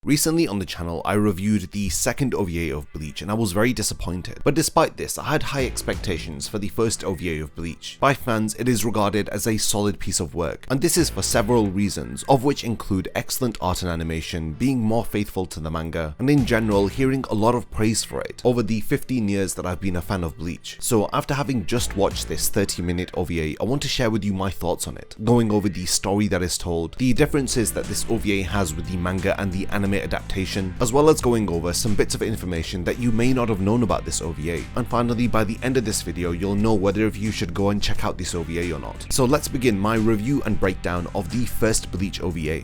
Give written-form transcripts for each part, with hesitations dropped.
Recently on the channel, I reviewed the second OVA of Bleach and I was very disappointed. But despite this, I had high expectations for the first OVA of Bleach. By fans, it is regarded as a solid piece of work, and this is for several reasons, of which include excellent art and animation, being more faithful to the manga, and in general hearing a lot of praise for it over the 15 years that I've been a fan of Bleach. So after having just watched this 30-minute OVA, I want to share with you my thoughts on it, going over the story that is told, the differences that this OVA has with the manga and the anime adaptation, as well as going over some bits of information that you may not have known about this OVA. And finally, by the end of this video, you'll know whether if you should go and check out this OVA or not. So let's begin my review and breakdown of the first Bleach OVA.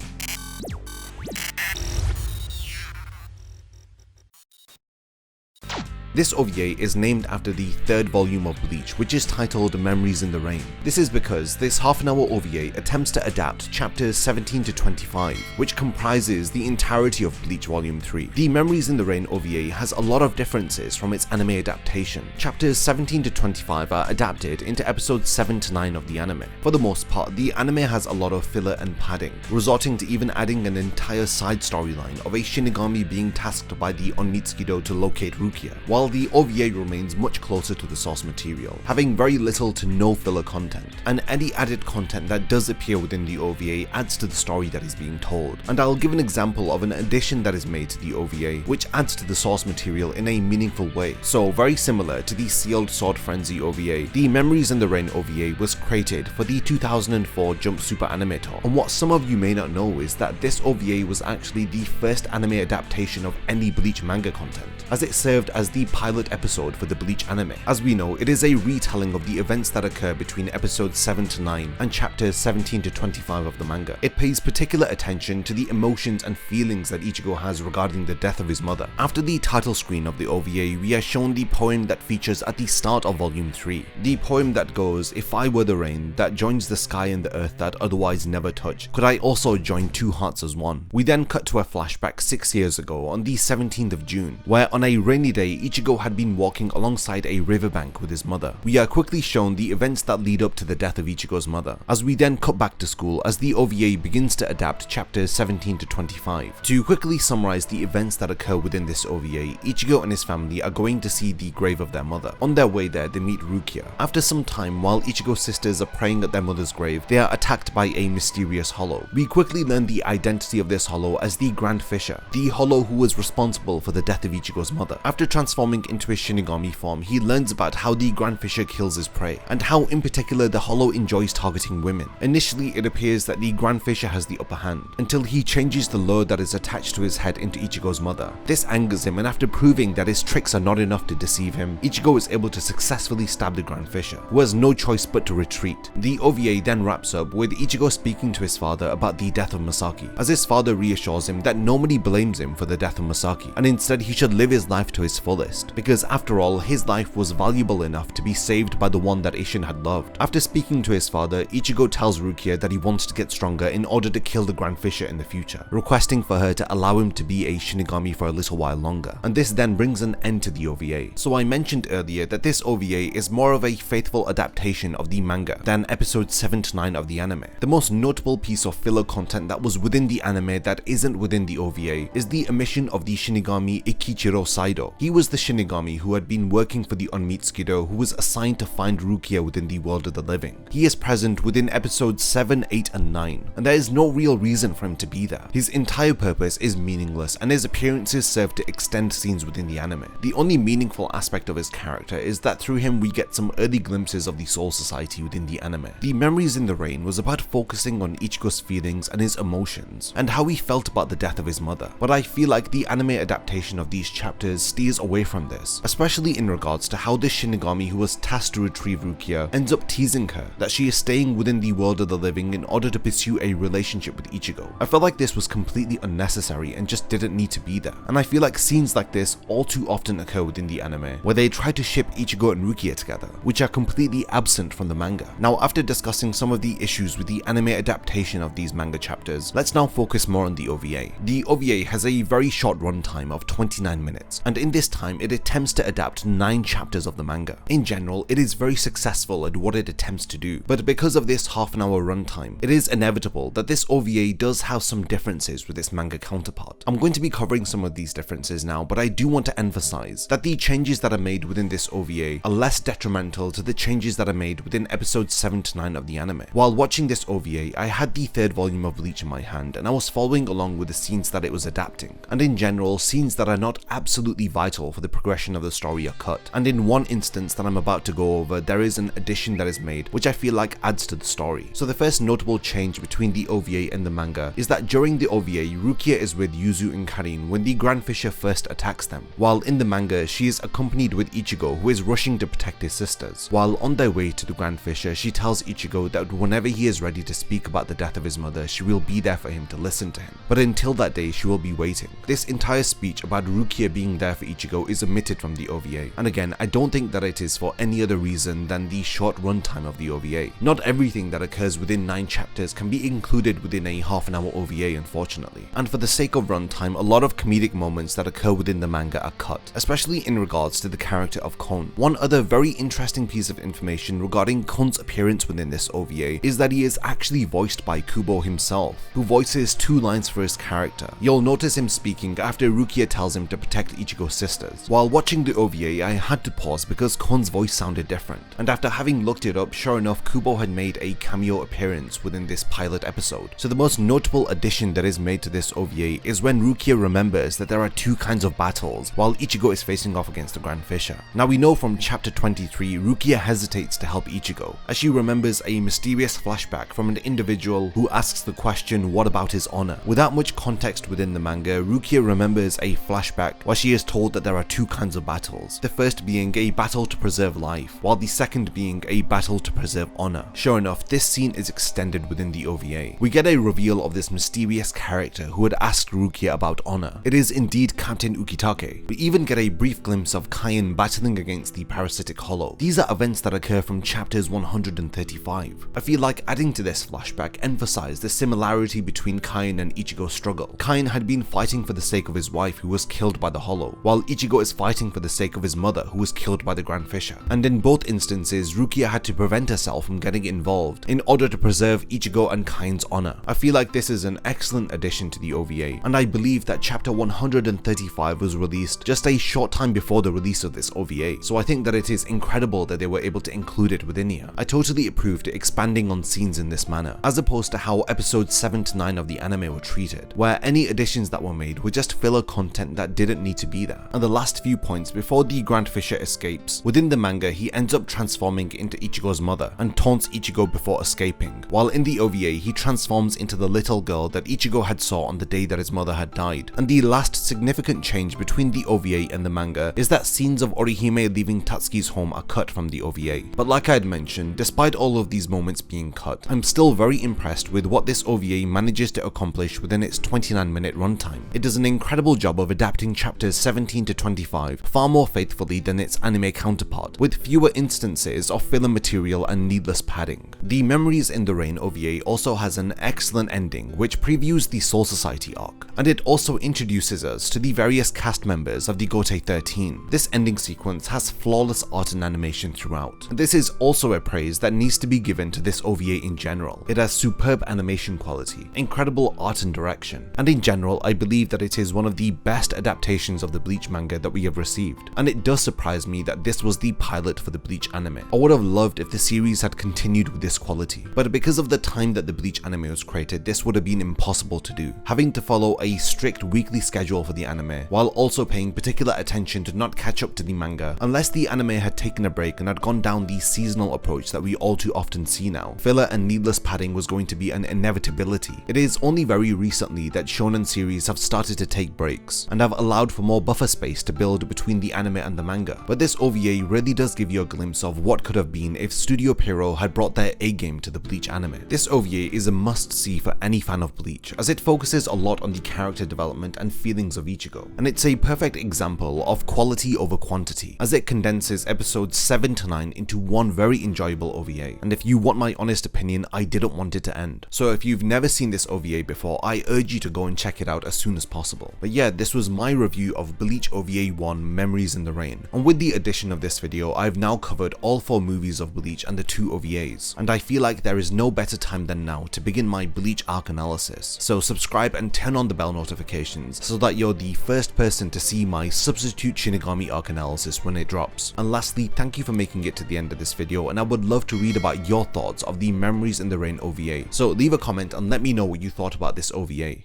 This OVA is named after the third volume of Bleach, which is titled Memories in the Rain. This is because this half-an-hour OVA attempts to adapt chapters 17 to 25, which comprises the entirety of Bleach Volume 3. The Memories in the Rain OVA has a lot of differences from its anime adaptation. Chapters 17 to 25 are adapted into episodes 7 to 9 of the anime. For the most part, the anime has a lot of filler and padding, resorting to even adding an entire side storyline of a Shinigami being tasked by the Onmitsukido to locate Rukia, while the OVA remains much closer to the source material, having very little to no filler content, and any added content that does appear within the OVA adds to the story that is being told. And I'll give an example of an addition that is made to the OVA, which adds to the source material in a meaningful way. So very similar to the Sealed Sword Frenzy OVA, the Memories in the Rain OVA was created for the 2004 Jump Super Anime Tour, and what some of you may not know is that this OVA was actually the first anime adaptation of any Bleach manga content, as it served as the pilot episode for the Bleach anime. As we know, it is a retelling of the events that occur between episodes 7 to 9 and chapters 17 to 25 of the manga. It pays particular attention to the emotions and feelings that Ichigo has regarding the death of his mother. After the title screen of the OVA, we are shown the poem that features at the start of Volume 3. The poem that goes, "If I were the rain that joins the sky and the earth that otherwise never touch, could I also join two hearts as one?" We then cut to a flashback 6 years ago on the 17th of June, where on a rainy day, Ichigo had been walking alongside a riverbank with his mother. We are quickly shown the events that lead up to the death of Ichigo's mother, as we then cut back to school as the OVA begins to adapt chapters 17 to 25. To quickly summarize the events that occur within this OVA, Ichigo and his family are going to see the grave of their mother. On their way there, they meet Rukia. After some time, while Ichigo's sisters are praying at their mother's grave, they are attacked by a mysterious hollow. We quickly learn the identity of this hollow as the grandfisher, the hollow who was responsible for the death of Ichigo's mother. After transforming into his Shinigami form, he learns about how the grandfisher kills his prey, and how in particular the hollow enjoys targeting women. Initially, it appears that the grandfisher has the upper hand, until he changes the lure that is attached to his head into Ichigo's mother. This angers him, and after proving that his tricks are not enough to deceive him, Ichigo is able to successfully stab the grandfisher, who has no choice but to retreat. The OVA then wraps up with Ichigo speaking to his father about the death of Masaki, as his father reassures him that nobody blames him for the death of Masaki, and instead he should live his life to his fullest, because after all, his life was valuable enough to be saved by the one that Isshin had loved. After speaking to his father, Ichigo tells Rukia that he wants to get stronger in order to kill the grandfisher in the future, requesting for her to allow him to be a Shinigami for a little while longer, and this then brings an end to the OVA. So I mentioned earlier that this OVA is more of a faithful adaptation of the manga than episodes 7 to 9 of the anime. The most notable piece of filler content that was within the anime that isn't within the OVA is the omission of the Shinigami Ikichiro Saido. He was the Shinigami who had been working for the Onmitsukido, who was assigned to find Rukia within the world of the living. He is present within episodes 7, 8 and 9, and there is no real reason for him to be there. His entire purpose is meaningless, and his appearances serve to extend scenes within the anime. The only meaningful aspect of his character is that through him we get some early glimpses of the Soul Society within the anime. The Memories in the Rain was about focusing on Ichigo's feelings and his emotions, and how he felt about the death of his mother, but I feel like the anime adaptation of these chapters steers away from this, especially in regards to how the Shinigami who was tasked to retrieve Rukia ends up teasing her that she is staying within the world of the living in order to pursue a relationship with Ichigo. I felt like this was completely unnecessary and just didn't need to be there, and I feel like scenes like this all too often occur within the anime, where they try to ship Ichigo and Rukia together, which are completely absent from the manga. Now, after discussing some of the issues with the anime adaptation of these manga chapters, let's now focus more on the OVA. The OVA has a very short runtime of 29 minutes, and in this time it attempts to adapt 9 chapters of the manga. In general, it is very successful at what it attempts to do, but because of this half-an-hour runtime, it is inevitable that this OVA does have some differences with its manga counterpart. I'm going to be covering some of these differences now, but I do want to emphasize that the changes that are made within this OVA are less detrimental to the changes that are made within episodes 7 to 9 of the anime. While watching this OVA, I had the 3rd volume of Bleach in my hand, and I was following along with the scenes that it was adapting, and in general, scenes that are not absolutely vital for the progression of the story are cut. And in one instance that I'm about to go over, there is an addition that is made which I feel like adds to the story. So the first notable change between the OVA and the manga is that during the OVA, Rukia is with Yuzu and Karin when the grandfisher first attacks them, while in the manga she is accompanied with Ichigo, who is rushing to protect his sisters. While on their way to the grandfisher, she tells Ichigo that whenever he is ready to speak about the death of his mother, she will be there for him to listen to him, but until that day she will be waiting. This entire speech about Rukia being there for Ichigo is omitted from the OVA, and again, I don't think that it is for any other reason than the short runtime of the OVA. Not everything that occurs within 9 chapters can be included within a half-an-hour OVA, unfortunately, and for the sake of runtime, a lot of comedic moments that occur within the manga are cut, especially in regards to the character of Kon. One other very interesting piece of information regarding Kon's appearance within this OVA is that he is actually voiced by Kubo himself, who voices 2 lines for his character. You'll notice him speaking after Rukia tells him to protect Ichigo's sisters. While watching the OVA, I had to pause because Kon's voice sounded different, and after having looked it up, sure enough, Kubo had made a cameo appearance within this pilot episode. So the most notable addition that is made to this OVA is when Rukia remembers that there are 2 kinds of battles while Ichigo is facing off against the grandfisher. Now we know from chapter 23, Rukia hesitates to help Ichigo as she remembers a mysterious flashback from an individual who asks the question, what about his honor? Without much context within the manga, Rukia remembers a flashback where she is told that there are 2 kinds of battles, the first being a battle to preserve life, while the second being a battle to preserve honor. Sure enough, this scene is extended within the OVA. We get a reveal of this mysterious character who had asked Rukia about honor. It is indeed Captain Ukitake. We even get a brief glimpse of Kain battling against the parasitic hollow. These are events that occur from chapters 135. I feel like adding to this flashback emphasized the similarity between Kain and Ichigo's struggle. Kain had been fighting for the sake of his wife who was killed by the hollow, while Ichigo is fighting for the sake of his mother who was killed by the grandfisher. And in both instances, Rukia had to prevent herself from getting involved in order to preserve Ichigo and Kain's honor. I feel like this is an excellent addition to the OVA, and I believe that chapter 135 was released just a short time before the release of this OVA, so I think that it is incredible that they were able to include it within here. I totally approved expanding on scenes in this manner, as opposed to how episodes 7 to 9 of the anime were treated, where any additions that were made were just filler content that didn't need to be there. And the last few points before the grandfisher escapes, within the manga he ends up transforming into Ichigo's mother and taunts Ichigo before escaping, while in the OVA he transforms into the little girl that Ichigo had saw on the day that his mother had died. And the last significant change between the OVA and the manga is that scenes of Orihime leaving Tatsuki's home are cut from the OVA. But like I had mentioned, despite all of these moments being cut, I'm still very impressed with what this OVA manages to accomplish within its 29-minute runtime. It does an incredible job of adapting chapters 17 to 25 far more faithfully than its anime counterpart, with fewer instances of filler material and needless padding. The Memories in the Rain OVA also has an excellent ending which previews the Soul Society arc, and it also introduces us to the various cast members of the Gotei 13. This ending sequence has flawless art and animation throughout, and this is also a praise that needs to be given to this OVA in general. It has superb animation quality, incredible art and direction, and in general I believe that it is one of the best adaptations of the Bleach manga that we have received, and it does surprise me that this was the pilot for the Bleach anime. I would have loved if the series had continued with this quality, but because of the time that the Bleach anime was created, this would have been impossible to do, having to follow a strict weekly schedule for the anime, while also paying particular attention to not catch up to the manga unless the anime had taken a break and had gone down the seasonal approach that we all too often see now. Filler and needless padding was going to be an inevitability. It is only very recently that shonen series have started to take breaks and have allowed for more buffer space to build between the anime and the manga, but this OVA really does give you a glimpse of what could have been if Studio Pierrot had brought their A-game to the Bleach anime. This OVA is a must-see for any fan of Bleach, as it focuses a lot on the character development and feelings of Ichigo, and it's a perfect example of quality over quantity, as it condenses episodes 7 to 9 into one very enjoyable OVA, and if you want my honest opinion, I didn't want it to end. So if you've never seen this OVA before, I urge you to go and check it out as soon as possible. But yeah, this was my review of Bleach OVA 2021 Memories in the Rain, and with the addition of this video, I've now covered all 4 movies of Bleach and the 2 OVAs, and I feel like there is no better time than now to begin my Bleach arc analysis. So subscribe and turn on the bell notifications so that you're the first person to see my Substitute Shinigami arc analysis when it drops. And lastly, thank you for making it to the end of this video, and I would love to read about your thoughts of the Memories in the Rain OVA. So leave a comment and let me know what you thought about this OVA.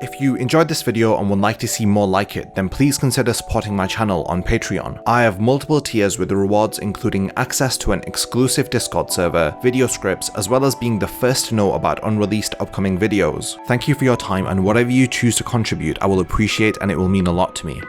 If you enjoyed this video and would like to see more like it, then please consider supporting my channel on Patreon. I have multiple tiers with rewards including access to an exclusive Discord server, video scripts, as well as being the first to know about unreleased upcoming videos. Thank you for your time, and whatever you choose to contribute I will appreciate, and it will mean a lot to me.